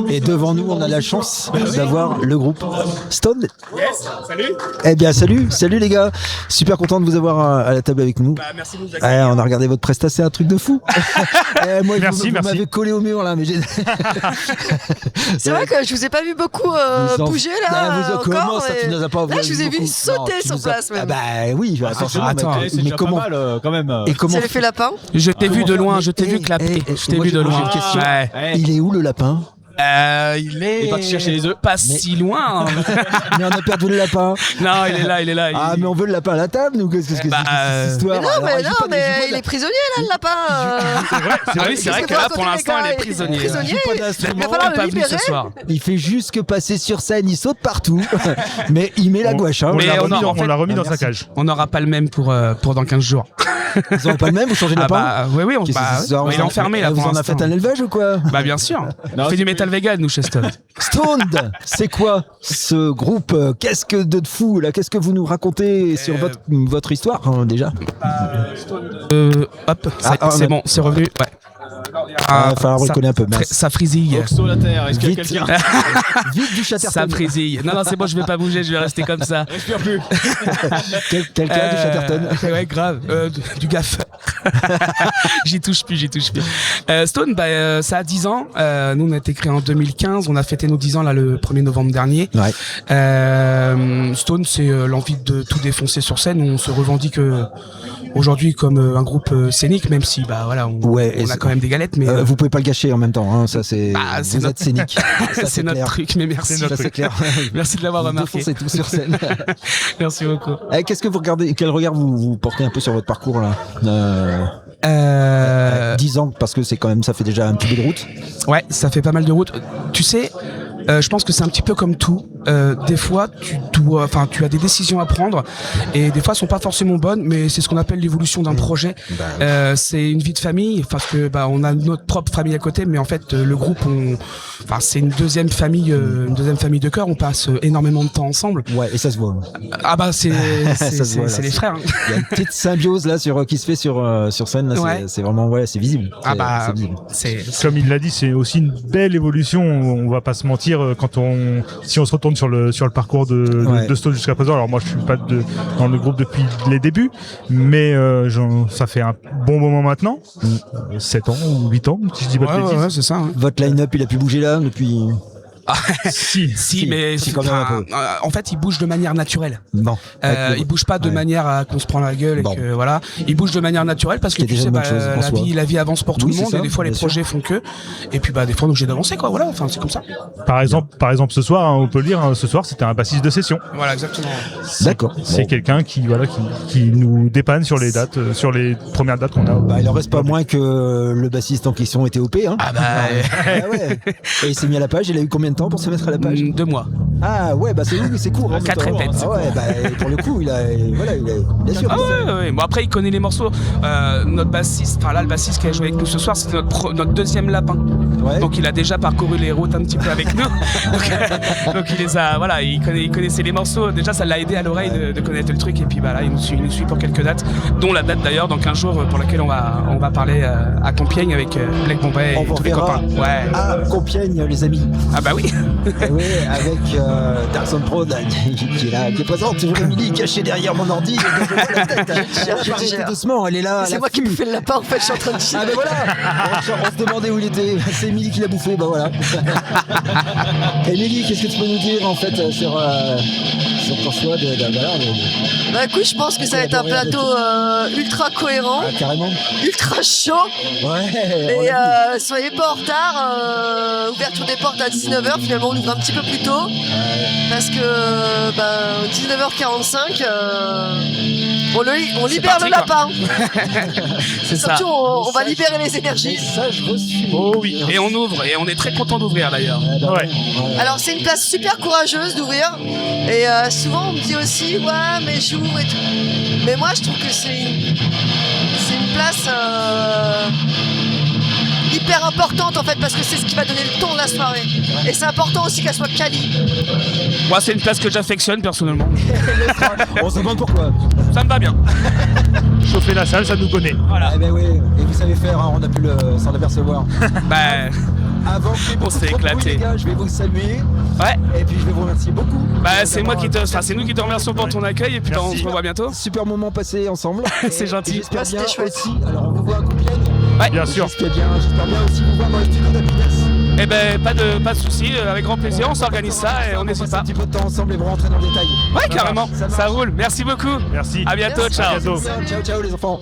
Et devant nous, on a la chance d'avoir le groupe Stone. Yes, salut. Eh bien, salut les gars. Super content de vous avoir à la table avec nous. Bah, merci de nous accueillir. On a regardé votre prestat, c'est un truc de fou. Moi, Merci. vous m'avez collé au mur là, mais j'ai. C'est vrai que je vous ai pas vu beaucoup bouger là. Comment ça, tu nous as pas Là, je vous ai vu beaucoup. sauter Non, tu sur nous as- place. Ah Même. bah oui, attention. attends, mais c'est déjà comment pas mal quand même. Et comment C'est l'effet lapin. Je t'ai vu de loin, mais- je t'ai vu clapper. Je t'ai moi, vu de j'ai loin. une question. Ouais. Il est où le lapin? Il est parti chercher les œufs. pas si loin. Mais on a perdu le lapin. Non, il est là. Ah, mais on veut le lapin à la table, nous? Qu'est-ce que c'est que cette histoire? Mais Alors, j'ai pas des- il est prisonnier là, le lapin. Ah oui, c'est vrai que là, pour l'instant, il est prisonnier. Prisonnier. Pas Il d'instrument. va falloir Il est pas le venu ce libérer. soir. Il fait juste que passer sur scène, il saute partout, mais il met la gouache. Hein. On Mais l'a on remis, a- en fait- dans Ah, sa merci. cage. On n'aura pas le même pour dans 15 jours. Ils ont pas le même, vous changez de Ah lapin? bah oui, Qu'est-ce que c'est ça? il est enfermé là Vous pour en avez l'instant. fait un élevage ou quoi? Bah bien sûr. Non, On fait du métal vegan nous chez Stone. Stoned, c'est quoi ce groupe? Qu'est-ce que de fou là? Qu'est-ce que vous nous racontez sur votre histoire hein, déjà? Hop, on c'est a- bon, c'est revenu. Ouais. Enfin, on reconnaît un peu. Mince. Ça frisille. Oxo la terre, est-ce qu'il y a Vite. quelqu'un? Vite du Ça Chatterton. frisille. Non, c'est bon, je vais pas bouger, je vais rester comme ça. Respire plus. Quelqu'un du Chatterton. Ouais, grave. Du gaffe. J'y touche plus. Stone, ça a 10 ans. Nous, on a été créé en 2015. On a fêté nos 10 ans là le 1er novembre dernier. Ouais. Stone, c'est l'envie de tout défoncer sur scène. On se revendique aujourd'hui comme un groupe scénique, même si voilà, on a quand même des galettes. Mais Vous pouvez pas le gâcher en même temps. Hein, ça c'est. c'est Vous notre- êtes scénique. Ça, c'est notre clair. truc. Mais merci. Ça c'est clair. Merci de l'avoir Vous remarqué. défoncez tout sur scène. Merci beaucoup. Qu'est-ce que vous regardez? Quel regard vous portez un peu sur votre parcours là? 10 ans parce que c'est quand même, ça fait déjà un petit bout de route. Ouais, ça fait pas mal de route. Tu sais, je pense que c'est un petit peu comme tout. Des fois, tu as des décisions à prendre et des fois, elles sont pas forcément bonnes, mais c'est ce qu'on appelle l'évolution d'un projet. C'est une vie de famille parce que on a notre propre famille à côté, mais en fait, le groupe, c'est une deuxième famille de cœur. On passe énormément de temps ensemble. Ouais, et ça se voit. Ah bah c'est Ça se voit, là, les frères. Hein. Il y a une petite symbiose là qui se fait sur scène. Là, Ouais. c'est vraiment c'est visible. Ah bah C'est visible. c'est Comme il l'a dit, c'est aussi une belle évolution. On va pas se mentir si on se retourne sur le parcours de Stone jusqu'à présent. Alors moi, je suis pas dans le groupe depuis les débuts, mais ça fait un bon moment maintenant, 7 ans ou 8 ans, si je dis pas de bêtises. ouais, c'est ça. Hein. Votre line-up, il a pu bouger là depuis. Si, mais si, quand même un peu. en fait, il bouge de manière naturelle. Bon. Il bouge pas de manière à qu'on se prend la gueule et Bon. que voilà. Il bouge de manière naturelle parce que C'est tu déjà sais, une bonne chose, en soi. la vie avance pour tout Oui, le c'est monde ça, et des fois les bien sûr. projets font que. Et puis des fois on est obligé d'avancer quoi. Voilà, enfin c'est comme ça. Par exemple, ce soir, on peut le dire, ce soir, c'était un bassiste de session. Voilà, exactement. D'accord. C'est Bon. quelqu'un qui nous dépanne sur les dates, sur les premières dates qu'on a. Il en reste pas moins que le bassiste en question était OP. Hein. Ah bah Ah ouais. Et il s'est mis à la page. Il a eu combien de temps pour se mettre à la page? 2 mois. Ah ouais, c'est court. Hein, 4 pourtant. répètes, c'est Ah ouais, pour le coup, il a bien sûr. Ah ouais. Bon après il connaît les morceaux. Notre bassiste, le bassiste qui a joué avec nous ce soir, c'était notre deuxième lapin. Ouais. Donc il a déjà parcouru les routes un petit peu avec nous. donc il les a, il connaissait les morceaux. Déjà ça l'a aidé à l'oreille de connaître le truc. Et puis là il nous suit pour quelques dates, dont la date d'ailleurs dans 15 jours pour laquelle on va parler à Compiègne avec Black Bombay On et vous tous les reverra copains. Ouais. à Compiègne, les amis. Ah bah oui. Oui, avec Dark Sound Pro qui est là, qui est présente. Toujours Émilie cachée derrière mon ordi. Je vois la tête. Je gère. Doucement, elle est là. C'est moi qui bouffais le lapin en fait, je suis en train de Ah tirer. ben voilà. On se demandait où il était. C'est Émilie qui l'a bouffé. Bah voilà. Émilie, qu'est-ce que tu peux nous dire en fait sur ton choix Bah écoute, je pense que ça va être un plateau ultra cohérent, carrément. ultra chaud. Ouais. Et soyez pas en retard, ouverture des portes à 19h, finalement on ouvre un petit peu plus tôt. Parce que 19h45, on libère parti, le lapin. C'est ça. Surtout on va libérer les énergies. Message reçu. Oh oui. Et on ouvre et on est très content d'ouvrir d'ailleurs. Ouais. Alors c'est une place super courageuse d'ouvrir. Et souvent on me dit aussi ouais mais j'ouvre et tout. Mais moi je trouve que c'est une place hyper importante en fait parce que c'est ce qui va donner le ton de la soirée. Et c'est important aussi qu'elle soit quali. Moi c'est une place que j'affectionne personnellement. On se demande pourquoi. Ça me va bien. Chauffer la salle, ça nous connaît. Voilà. Ah ben oui. Et vous savez faire, hein, on a pu s'en apercevoir. Bah Avant que On s'est éclaté. les gars, je vais vous saluer. Ouais. Et puis je vais vous remercier beaucoup. C'est moi qui c'est nous qui te remercions pour ton accueil et puis on se revoit bientôt. Super moment passé ensemble. C'est gentil. J'espère bien C'était chouette. aussi. Alors on vous voit à Compiègne. Ouais. Bien sûr. J'espère bien aussi vous voir dans les studios d'Happiness. Eh ben pas de soucis, avec grand plaisir, on s'organise ça et on n'hésite passe un pas. petit peu de temps ensemble et vous rentrer dans le détail. Ouais, carrément, Ça marche. ça roule. Merci beaucoup. Merci. À bientôt, Merci. ciao. À bientôt. Ciao les enfants.